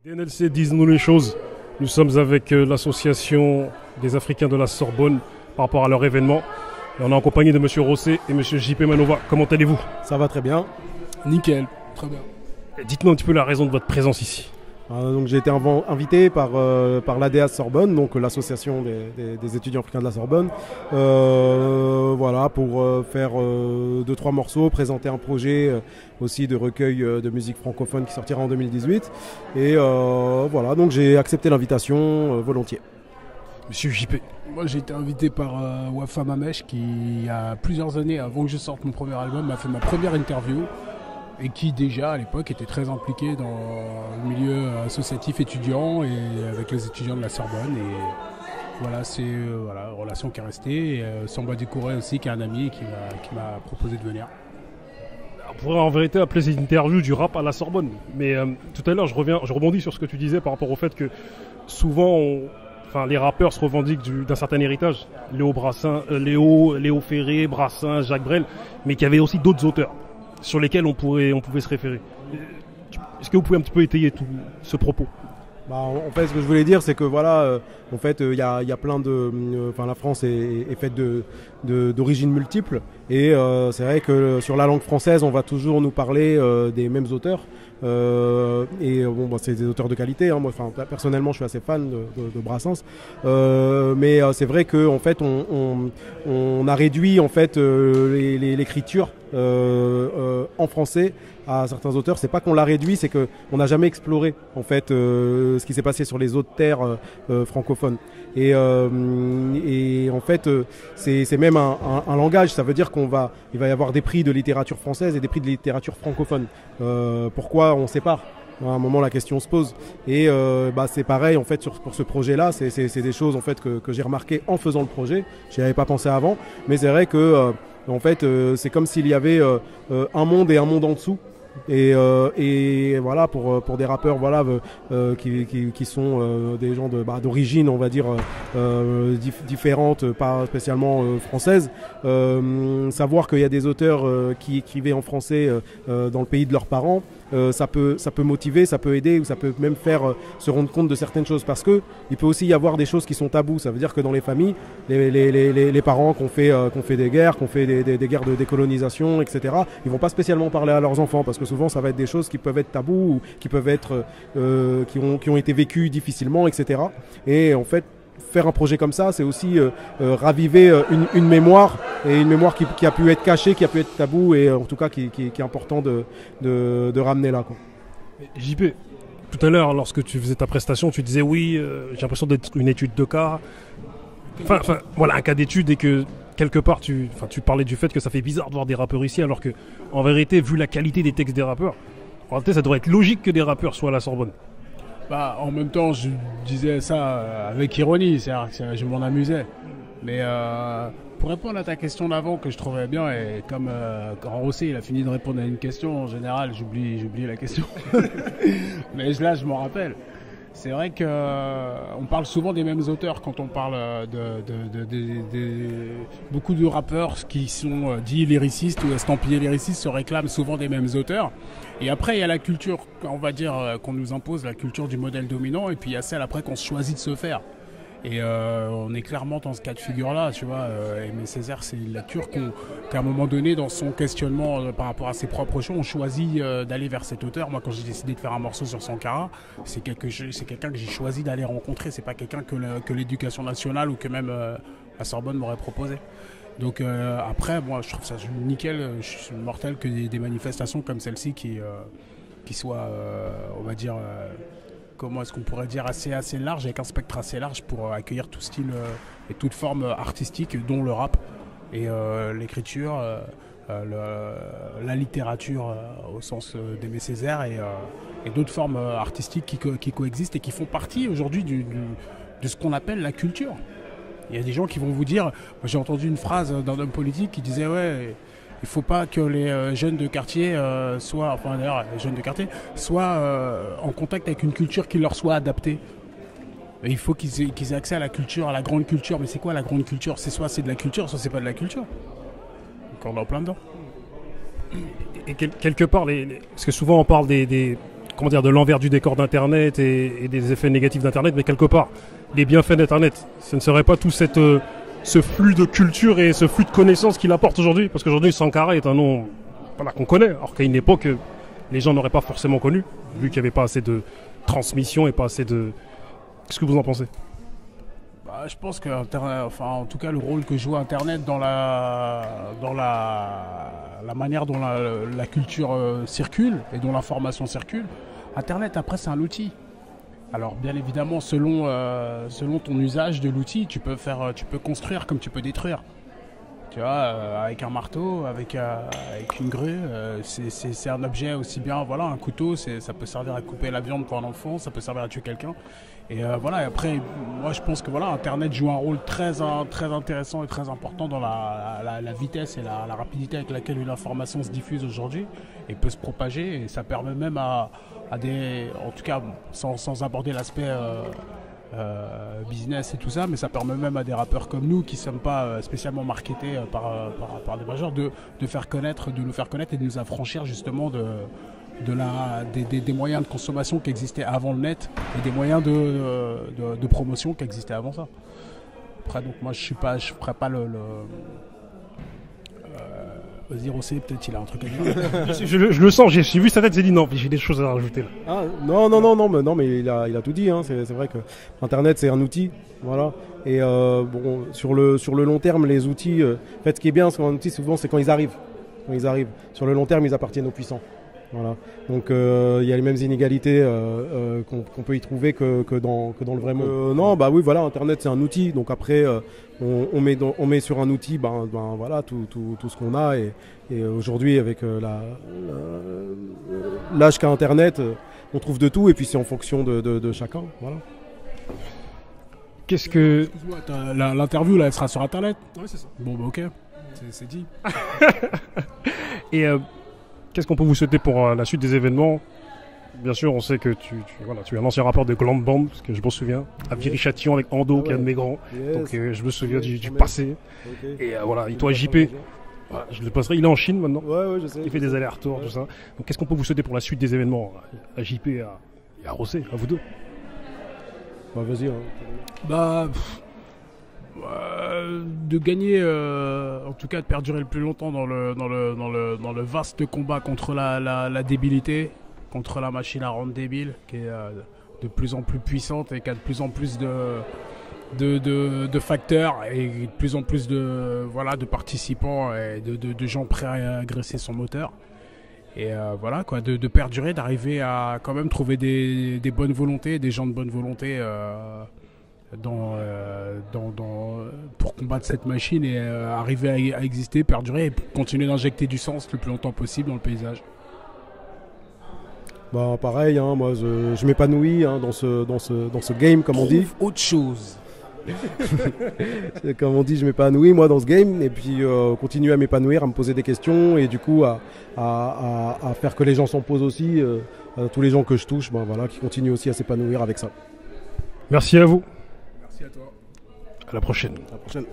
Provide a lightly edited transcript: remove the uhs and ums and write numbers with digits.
DNLC, disent-nous les choses. Nous sommes avec l'association des Africains de la Sorbonne par rapport à leur événement. Et on est en compagnie de M. Rosset et M. JP Manova. Comment allez-vous? Ça va très bien. Nickel, très bien. Dites-nous un petit peu la raison de votre présence ici. Donc j'ai été invité par l'ADA Sorbonne, donc l'association des étudiants africains de la Sorbonne, voilà, pour faire 2-3 morceaux, présenter un projet aussi de recueil de musique francophone qui sortira en 2018. Et voilà, donc j'ai accepté l'invitation volontiers. Monsieur JP. Moi j'ai été invité par Wafa Mamesh qui, il y a plusieurs années avant que je sorte mon premier album, m'a fait ma première interview. Et qui déjà à l'époque était très impliqué dans le milieu associatif étudiant et avec les étudiants de la Sorbonne. Et voilà, c'est voilà, une relation qui est restée. Et Samba Dikouré aussi, qui est un ami qui m'a proposé de venir. On pourrait en vérité appeler cette interview du rap à la Sorbonne. Mais tout à l'heure, je rebondis sur ce que tu disais par rapport au fait que souvent, les rappeurs se revendiquent d'un certain héritage. Léo Ferré, Brassens, Jacques Brel, mais qu'il y avait aussi d'autres auteurs sur lesquels on pouvait se référer. Est-ce que vous pouvez un petit peu étayer tout ce propos? En fait, ce que je voulais dire, c'est que voilà, en fait, il y a plein de, la France est faite d'origines multiples, et c'est vrai que sur la langue française, on va toujours nous parler des mêmes auteurs. C'est des auteurs de qualité, hein. Moi, personnellement, je suis assez fan de Brassens, mais c'est vrai que en fait, on a réduit en fait l'écriture en français à certains auteurs. C'est pas qu'on l'a réduit, c'est que on n'a jamais exploré en fait ce qui s'est passé sur les autres terres francophones. Et en fait, c'est même un langage. Ça veut dire il va y avoir des prix de littérature française et des prix de littérature francophone. Pourquoi on sépare? À un moment, la question se pose. Et c'est pareil en fait pour ce projet-là. C'est des choses en fait que j'ai remarqué en faisant le projet. Je n'y avais pas pensé avant, mais c'est vrai que en fait, c'est comme s'il y avait un monde et un monde en dessous. Et voilà, pour des rappeurs qui sont des gens d'origine, on va dire différentes, pas spécialement françaises, savoir qu'il y a des auteurs qui écrivaient en français dans le pays de leurs parents, ça peut motiver, ça peut aider, ou ça peut même faire se rendre compte de certaines choses, parce que il peut aussi y avoir des choses qui sont tabous. Ça veut dire que dans les familles, les parents qui ont fait des guerres, qui ont fait des guerres de décolonisation, etc., ils vont pas spécialement parler à leurs enfants, parce que souvent ça va être des choses qui peuvent être tabous, ou qui peuvent être qui ont été vécues difficilement, etc. Et en fait, faire un projet comme ça, c'est aussi raviver une mémoire, et une mémoire qui a pu être cachée, qui a pu être tabou, et en tout cas qui est important de ramener là, quoi. JP, tout à l'heure, lorsque tu faisais ta prestation, tu disais oui, j'ai l'impression d'être une étude de cas. Voilà, un cas d'étude, et que quelque part tu parlais du fait que ça fait bizarre de voir des rappeurs ici, alors que en vérité, vu la qualité des textes des rappeurs, en réalité ça devrait être logique que des rappeurs soient à la Sorbonne. En même temps, je disais ça avec ironie, c'est-à-dire que je m'en amusais. Mais pour répondre à ta question d'avant, que je trouvais bien, et comme quand Rosset il a fini de répondre à une question, en général j'oublie la question. Mais là je m'en rappelle. C'est vrai qu'on parle souvent des mêmes auteurs quand on parle beaucoup de rappeurs qui sont dits lyricistes ou estampillés lyricistes se réclament souvent des mêmes auteurs. Et après il y a la culture, on va dire, qu'on nous impose, la culture du modèle dominant, et puis il y a celle après qu'on choisit de se faire. Et on est clairement dans ce cas de figure-là, tu vois. Aimé Césaire, c'est une lecture qu'à un moment donné, dans son questionnement par rapport à ses propres choix, on choisit d'aller vers cet auteur. Moi, quand j'ai décidé de faire un morceau sur Sankara, c'est quelqu'un que j'ai choisi d'aller rencontrer. C'est pas quelqu'un que l'éducation nationale ou que même la Sorbonne m'aurait proposé. Donc après, moi, je trouve ça nickel, je suis mortel que des manifestations comme celle-ci qui soient, on va dire... comment est-ce qu'on pourrait dire, assez large, avec un spectre assez large pour accueillir tout style et toute forme artistique, dont le rap et l'écriture, la littérature au sens d'Aimé Césaire, et d'autres formes artistiques qui coexistent et qui font partie aujourd'hui de ce qu'on appelle la culture. Il y a des gens qui vont vous dire, j'ai entendu une phrase d'un homme politique qui disait ouais, il ne faut pas que les jeunes de quartier soient en contact avec une culture qui leur soit adaptée. Et il faut qu'ils aient accès à la culture, à la grande culture. Mais c'est quoi la grande culture? C'est soit c'est de la culture, soit c'est pas de la culture. Donc on est en plein dedans. Et quelque part, parce que souvent on parle des comment dire, de l'envers du décor d'Internet et des effets négatifs d'Internet, mais quelque part, les bienfaits d'Internet, ce ne serait pas tout ce flux de culture et ce flux de connaissances qu'il apporte aujourd'hui, parce qu'aujourd'hui Sankara est un nom qu'on connaît, alors qu'à une époque, les gens n'auraient pas forcément connu, vu qu'il n'y avait pas assez de transmission et pas assez de... Qu'est-ce que vous en pensez ? Je pense que en tout cas le rôle que joue Internet dans la manière dont la culture circule et dont l'information circule, Internet après c'est un outil. Alors bien évidemment selon ton usage de l'outil, tu peux construire comme tu peux détruire. Tu vois, avec un marteau, avec une grue, c'est un objet aussi bien, voilà, un couteau, ça peut servir à couper la viande pour un enfant, ça peut servir à tuer quelqu'un. Et voilà, et après, moi je pense que voilà, Internet joue un rôle très intéressant et très important dans la vitesse et la rapidité avec laquelle une information se diffuse aujourd'hui et peut se propager. Et ça permet même à des, en tout cas, sans aborder l'aspect business et tout ça, mais ça permet même à des rappeurs comme nous qui ne sommes pas spécialement marketés par des majors de nous faire connaître et de nous affranchir justement des moyens de consommation qui existaient avant le net et des moyens de promotion qui existaient avant ça. Après donc moi je ferai pas vas-y Rossé, peut-être il a un truc à dire. je le sens, j'ai vu sa tête, j'ai dit non, j'ai des choses à rajouter là. Ah, non, mais il a tout dit. Hein. C'est vrai que Internet c'est un outil, voilà. Et bon, sur le long terme, les outils, en fait, ce qui est bien, sur un outil, souvent, c'est quand ils arrivent. Sur le long terme, ils appartiennent aux puissants. Voilà. Donc il y a les mêmes inégalités qu'on peut y trouver que dans le vrai monde. Non, bah oui, voilà, Internet c'est un outil. Donc après, on met sur un outil, voilà, tout ce qu'on a. Et aujourd'hui, avec l'âge qu'a Internet, on trouve de tout. Et puis c'est en fonction de chacun. Voilà. Qu'est-ce que... Excuse-moi, l'interview là, elle sera sur Internet. Oui, c'est ça. Bon, bah ok, c'est dit. Et qu'est-ce qu'on peut vous souhaiter pour la suite des événements ? Bien sûr, on sait que tu es un ancien rappeur de Grande Bande, parce que je m'en souviens, à Viry-Châtillon avec Ando, qui est un de mes grands. Yes. Donc je me souviens du passé. Okay. Et voilà, et toi JP, voilà, je le passerai, il est en Chine maintenant. Ouais, je sais. Il fait des allers-retours, tout ça. Donc qu'est-ce qu'on peut vous souhaiter pour la suite des événements à JP et à Rossé, à vous deux ? Bah vas-y. Hein. De gagner, en tout cas de perdurer le plus longtemps dans le vaste combat contre la débilité, contre la machine à rendre débile, qui est de plus en plus puissante et qui a de plus en plus de facteurs et de plus en plus de participants et de gens prêts à agresser son moteur. Et voilà quoi, de perdurer, d'arriver à quand même trouver des bonnes volontés, des gens de bonne volonté pour combattre cette machine et arriver à exister, perdurer et continuer d'injecter du sens le plus longtemps possible dans le paysage. Bah pareil, hein, moi je m'épanouis dans ce game, comme on dit. Autre chose. Comme on dit, je m'épanouis moi dans ce game et puis continuer à m'épanouir, à me poser des questions et du coup à faire que les gens s'en posent aussi, tous les gens que je touche, voilà, qui continuent aussi à s'épanouir avec ça. Merci à vous. Merci à toi. À la prochaine. À la prochaine.